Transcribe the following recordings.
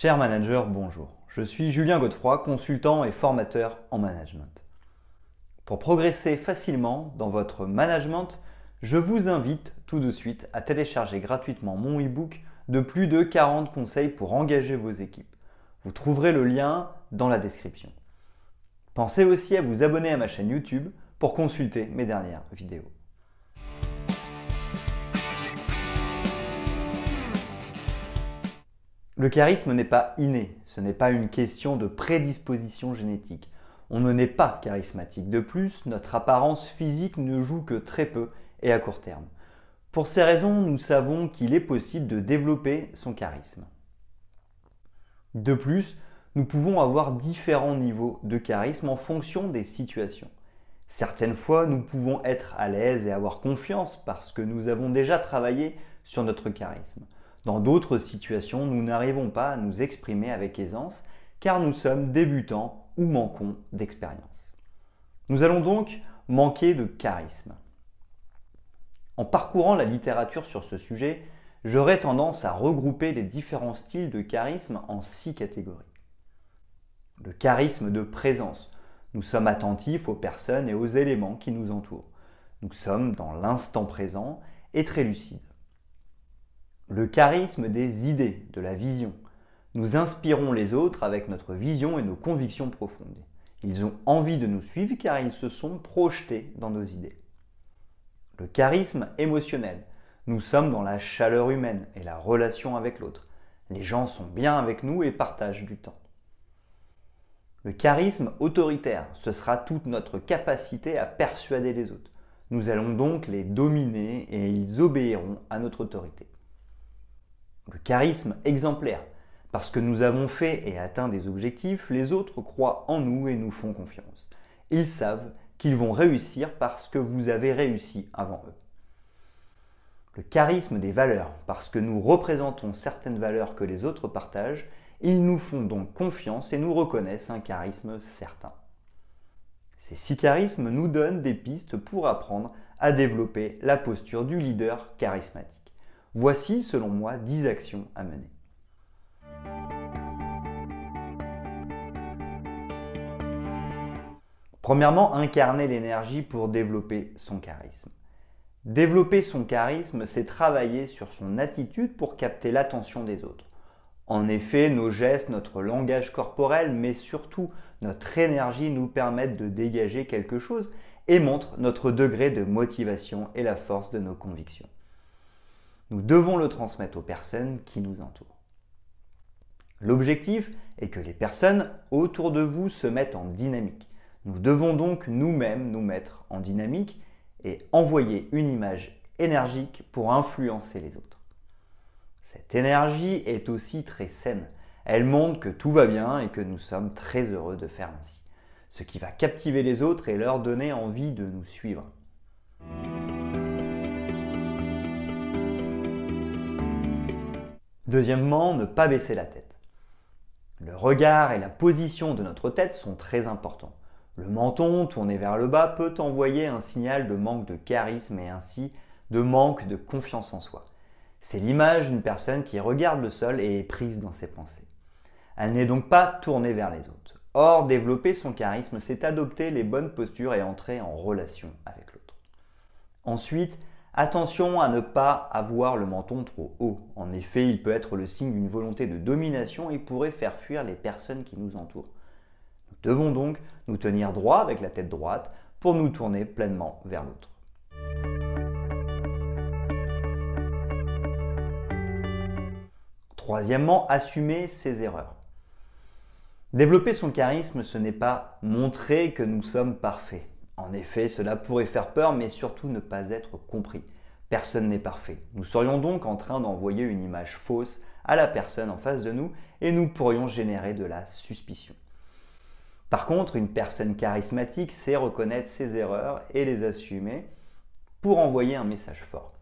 Cher manager, bonjour. Je suis Julien Godefroy, consultant et formateur en management. Pour progresser facilement dans votre management, je vous invite tout de suite à télécharger gratuitement mon e-book de plus de 40 conseils pour engager vos équipes. Vous trouverez le lien dans la description. Pensez aussi à vous abonner à ma chaîne YouTube pour consulter mes dernières vidéos. Le charisme n'est pas inné, ce n'est pas une question de prédisposition génétique. On ne naît pas charismatique. De plus, notre apparence physique ne joue que très peu et à court terme. Pour ces raisons, nous savons qu'il est possible de développer son charisme. De plus, nous pouvons avoir différents niveaux de charisme en fonction des situations. Certaines fois, nous pouvons être à l'aise et avoir confiance parce que nous avons déjà travaillé sur notre charisme. Dans d'autres situations, nous n'arrivons pas à nous exprimer avec aisance car nous sommes débutants ou manquons d'expérience. Nous allons donc manquer de charisme. En parcourant la littérature sur ce sujet, j'aurais tendance à regrouper les différents styles de charisme en 6 catégories. Le charisme de présence. Nous sommes attentifs aux personnes et aux éléments qui nous entourent. Nous sommes dans l'instant présent et très lucides. Le charisme des idées, de la vision. Nous inspirons les autres avec notre vision et nos convictions profondes. Ils ont envie de nous suivre car ils se sont projetés dans nos idées. Le charisme émotionnel. Nous sommes dans la chaleur humaine et la relation avec l'autre. Les gens sont bien avec nous et partagent du temps. Le charisme autoritaire, ce sera toute notre capacité à persuader les autres. Nous allons donc les dominer et ils obéiront à notre autorité. Le charisme exemplaire, parce que nous avons fait et atteint des objectifs, les autres croient en nous et nous font confiance. Ils savent qu'ils vont réussir parce que vous avez réussi avant eux. Le charisme des valeurs, parce que nous représentons certaines valeurs que les autres partagent, ils nous font donc confiance et nous reconnaissent un charisme certain. Ces 6 charismes nous donnent des pistes pour apprendre à développer la posture du leader charismatique. Voici, selon moi, 10 actions à mener. Premièrement, incarner l'énergie pour développer son charisme. Développer son charisme, c'est travailler sur son attitude pour capter l'attention des autres. En effet, nos gestes, notre langage corporel, mais surtout notre énergie nous permettent de dégager quelque chose et montrent notre degré de motivation et la force de nos convictions. Nous devons le transmettre aux personnes qui nous entourent. L'objectif est que les personnes autour de vous se mettent en dynamique. Nous devons donc nous-mêmes nous mettre en dynamique et envoyer une image énergique pour influencer les autres. Cette énergie est aussi très saine. Elle montre que tout va bien et que nous sommes très heureux de faire ainsi. Ce qui va captiver les autres et leur donner envie de nous suivre. Deuxièmement, ne pas baisser la tête. Le regard et la position de notre tête sont très importants. Le menton tourné vers le bas peut envoyer un signal de manque de charisme et ainsi de manque de confiance en soi. C'est l'image d'une personne qui regarde le sol et est prise dans ses pensées. Elle n'est donc pas tournée vers les autres. Or, développer son charisme, c'est adopter les bonnes postures et entrer en relation avec l'autre. Ensuite, attention à ne pas avoir le menton trop haut. En effet, il peut être le signe d'une volonté de domination et pourrait faire fuir les personnes qui nous entourent. Nous devons donc nous tenir droit avec la tête droite pour nous tourner pleinement vers l'autre. Troisièmement, assumer ses erreurs. Développer son charisme, ce n'est pas montrer que nous sommes parfaits. En effet, cela pourrait faire peur, mais surtout ne pas être compris. Personne n'est parfait. Nous serions donc en train d'envoyer une image fausse à la personne en face de nous et nous pourrions générer de la suspicion. Par contre, une personne charismatique sait reconnaître ses erreurs et les assumer pour envoyer un message fort.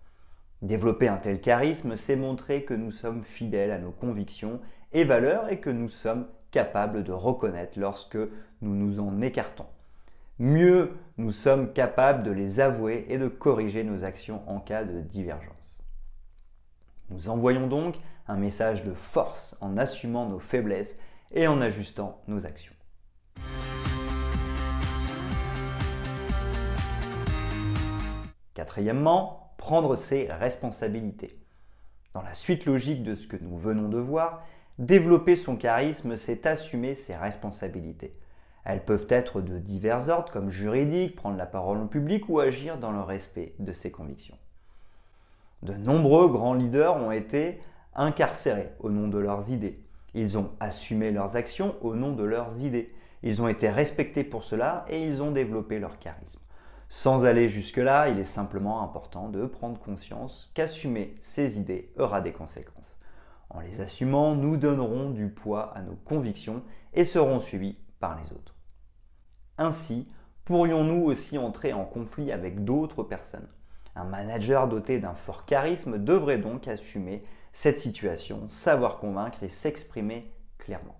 Développer un tel charisme, c'est montrer que nous sommes fidèles à nos convictions et valeurs et que nous sommes capables de reconnaître lorsque nous nous en écartons. Mieux, nous sommes capables de les avouer et de corriger nos actions en cas de divergence. Nous envoyons donc un message de force en assumant nos faiblesses et en ajustant nos actions. Quatrièmement, prendre ses responsabilités. Dans la suite logique de ce que nous venons de voir, développer son charisme, c'est assumer ses responsabilités. Elles peuvent être de divers ordres comme juridique, prendre la parole en public ou agir dans le respect de ses convictions. De nombreux grands leaders ont été incarcérés au nom de leurs idées. Ils ont assumé leurs actions au nom de leurs idées. Ils ont été respectés pour cela et ils ont développé leur charisme. Sans aller jusque-là, il est simplement important de prendre conscience qu'assumer ses idées aura des conséquences. En les assumant, nous donnerons du poids à nos convictions et serons suivis par les autres. Ainsi, pourrions-nous aussi entrer en conflit avec d'autres personnes. Un manager doté d'un fort charisme devrait donc assumer cette situation, savoir convaincre et s'exprimer clairement.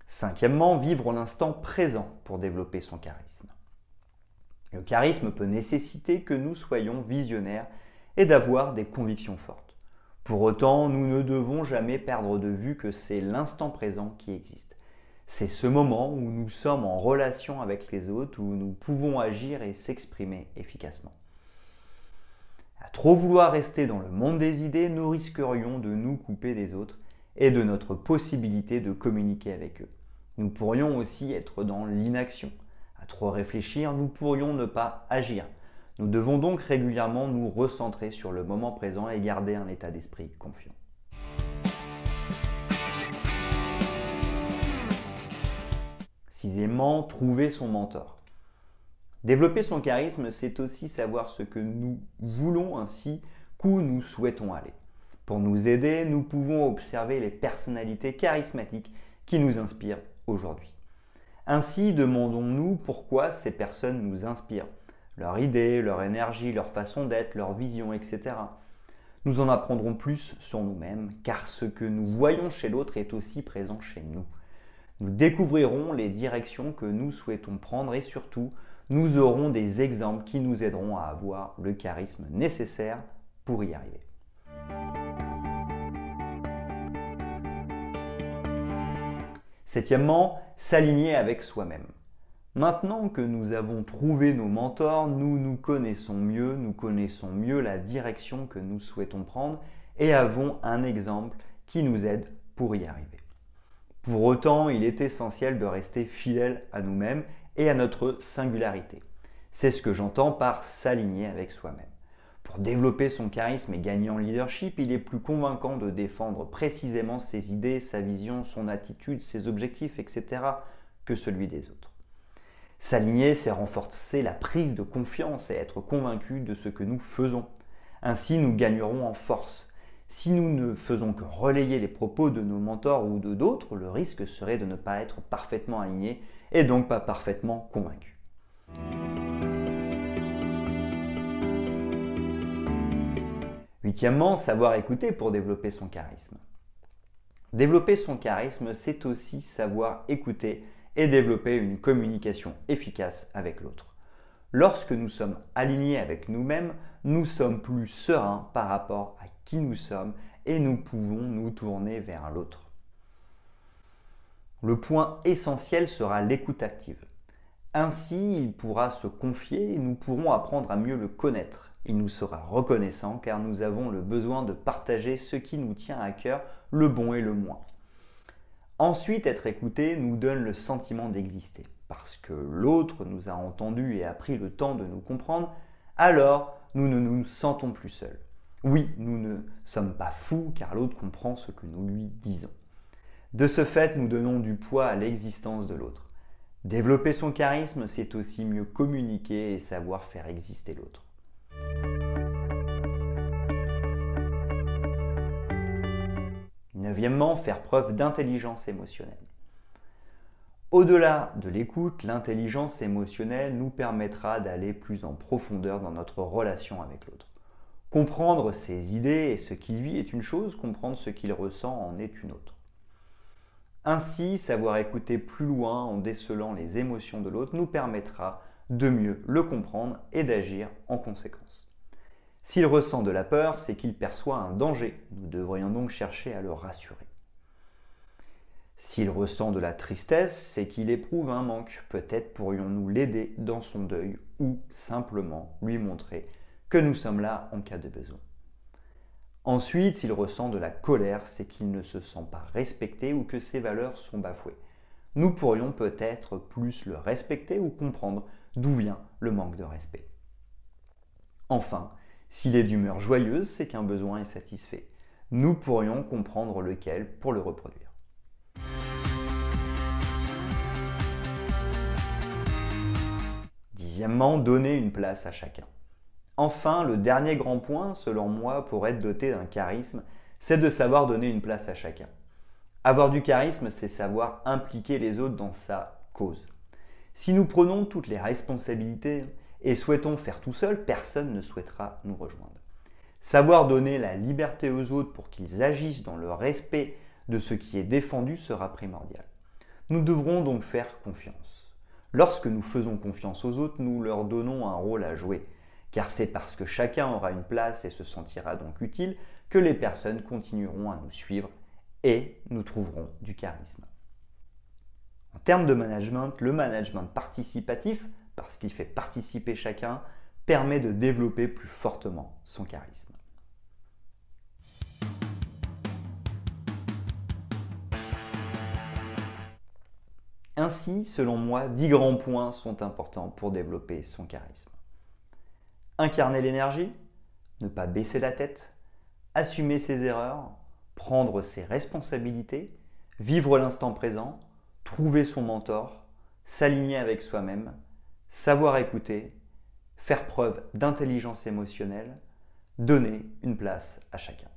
Cinquièmement, vivre l'instant présent pour développer son charisme. Le charisme peut nécessiter que nous soyons visionnaires et d'avoir des convictions fortes. Pour autant, nous ne devons jamais perdre de vue que c'est l'instant présent qui existe. C'est ce moment où nous sommes en relation avec les autres, où nous pouvons agir et s'exprimer efficacement. À trop vouloir rester dans le monde des idées, nous risquerions de nous couper des autres et de notre possibilité de communiquer avec eux. Nous pourrions aussi être dans l'inaction. À trop réfléchir, nous pourrions ne pas agir. Nous devons donc régulièrement nous recentrer sur le moment présent et garder un état d'esprit confiant. Sixièmement, trouver son mentor. Développer son charisme, c'est aussi savoir ce que nous voulons ainsi qu'où nous souhaitons aller. Pour nous aider, nous pouvons observer les personnalités charismatiques qui nous inspirent aujourd'hui. Ainsi, demandons-nous pourquoi ces personnes nous inspirent, leur idée, leur énergie, leur façon d'être, leur vision, etc. Nous en apprendrons plus sur nous-mêmes, car ce que nous voyons chez l'autre est aussi présent chez nous. Nous découvrirons les directions que nous souhaitons prendre et surtout, nous aurons des exemples qui nous aideront à avoir le charisme nécessaire pour y arriver. Septièmement, s'aligner avec soi-même. Maintenant que nous avons trouvé nos mentors, nous nous connaissons mieux la direction que nous souhaitons prendre et avons un exemple qui nous aide pour y arriver. Pour autant, il est essentiel de rester fidèle à nous-mêmes et à notre singularité. C'est ce que j'entends par s'aligner avec soi-même. Pour développer son charisme et gagner en leadership, il est plus convaincant de défendre précisément ses idées, sa vision, son attitude, ses objectifs, etc. que celui des autres. S'aligner, c'est renforcer la prise de confiance et être convaincu de ce que nous faisons. Ainsi, nous gagnerons en force. Si nous ne faisons que relayer les propos de nos mentors ou de d'autres, le risque serait de ne pas être parfaitement aligné et donc pas parfaitement convaincu. Huitièmement, savoir écouter pour développer son charisme. Développer son charisme, c'est aussi savoir écouter et développer une communication efficace avec l'autre. Lorsque nous sommes alignés avec nous-mêmes, nous sommes plus sereins par rapport à qui nous sommes et nous pouvons nous tourner vers l'autre. Le point essentiel sera l'écoute active. Ainsi, il pourra se confier et nous pourrons apprendre à mieux le connaître. Il nous sera reconnaissant car nous avons le besoin de partager ce qui nous tient à cœur, le bon et le moins. Ensuite, être écouté nous donne le sentiment d'exister. Parce que l'autre nous a entendus et a pris le temps de nous comprendre, alors nous ne nous sentons plus seuls. Oui, nous ne sommes pas fous car l'autre comprend ce que nous lui disons. De ce fait, nous donnons du poids à l'existence de l'autre. Développer son charisme, c'est aussi mieux communiquer et savoir faire exister l'autre. Neuvièmement, faire preuve d'intelligence émotionnelle. Au-delà de l'écoute, l'intelligence émotionnelle nous permettra d'aller plus en profondeur dans notre relation avec l'autre. Comprendre ses idées et ce qu'il vit est une chose, comprendre ce qu'il ressent en est une autre. Ainsi, savoir écouter plus loin en décelant les émotions de l'autre nous permettra de mieux le comprendre et d'agir en conséquence. S'il ressent de la peur, c'est qu'il perçoit un danger. Nous devrions donc chercher à le rassurer. S'il ressent de la tristesse, c'est qu'il éprouve un manque. Peut-être pourrions-nous l'aider dans son deuil ou simplement lui montrer que nous sommes là en cas de besoin. Ensuite, s'il ressent de la colère, c'est qu'il ne se sent pas respecté ou que ses valeurs sont bafouées. Nous pourrions peut-être plus le respecter ou comprendre d'où vient le manque de respect. Enfin, s'il est d'humeur joyeuse, c'est qu'un besoin est satisfait. Nous pourrions comprendre lequel pour le reproduire. Dixièmement, donner une place à chacun. Enfin, le dernier grand point, selon moi, pour être doté d'un charisme, c'est de savoir donner une place à chacun. Avoir du charisme, c'est savoir impliquer les autres dans sa cause. Si nous prenons toutes les responsabilités et souhaitons faire tout seul, personne ne souhaitera nous rejoindre. Savoir donner la liberté aux autres pour qu'ils agissent dans le respect de ce qui est défendu sera primordial. Nous devrons donc faire confiance. Lorsque nous faisons confiance aux autres, nous leur donnons un rôle à jouer, car c'est parce que chacun aura une place et se sentira donc utile que les personnes continueront à nous suivre et nous trouverons du charisme. En termes de management, le management participatif, parce qu'il fait participer chacun, permet de développer plus fortement son charisme. Ainsi, selon moi, 10 grands points sont importants pour développer son charisme. Incarner l'énergie, ne pas baisser la tête, assumer ses erreurs, prendre ses responsabilités, vivre l'instant présent, trouver son mentor, s'aligner avec soi-même, savoir écouter, faire preuve d'intelligence émotionnelle, donner une place à chacun.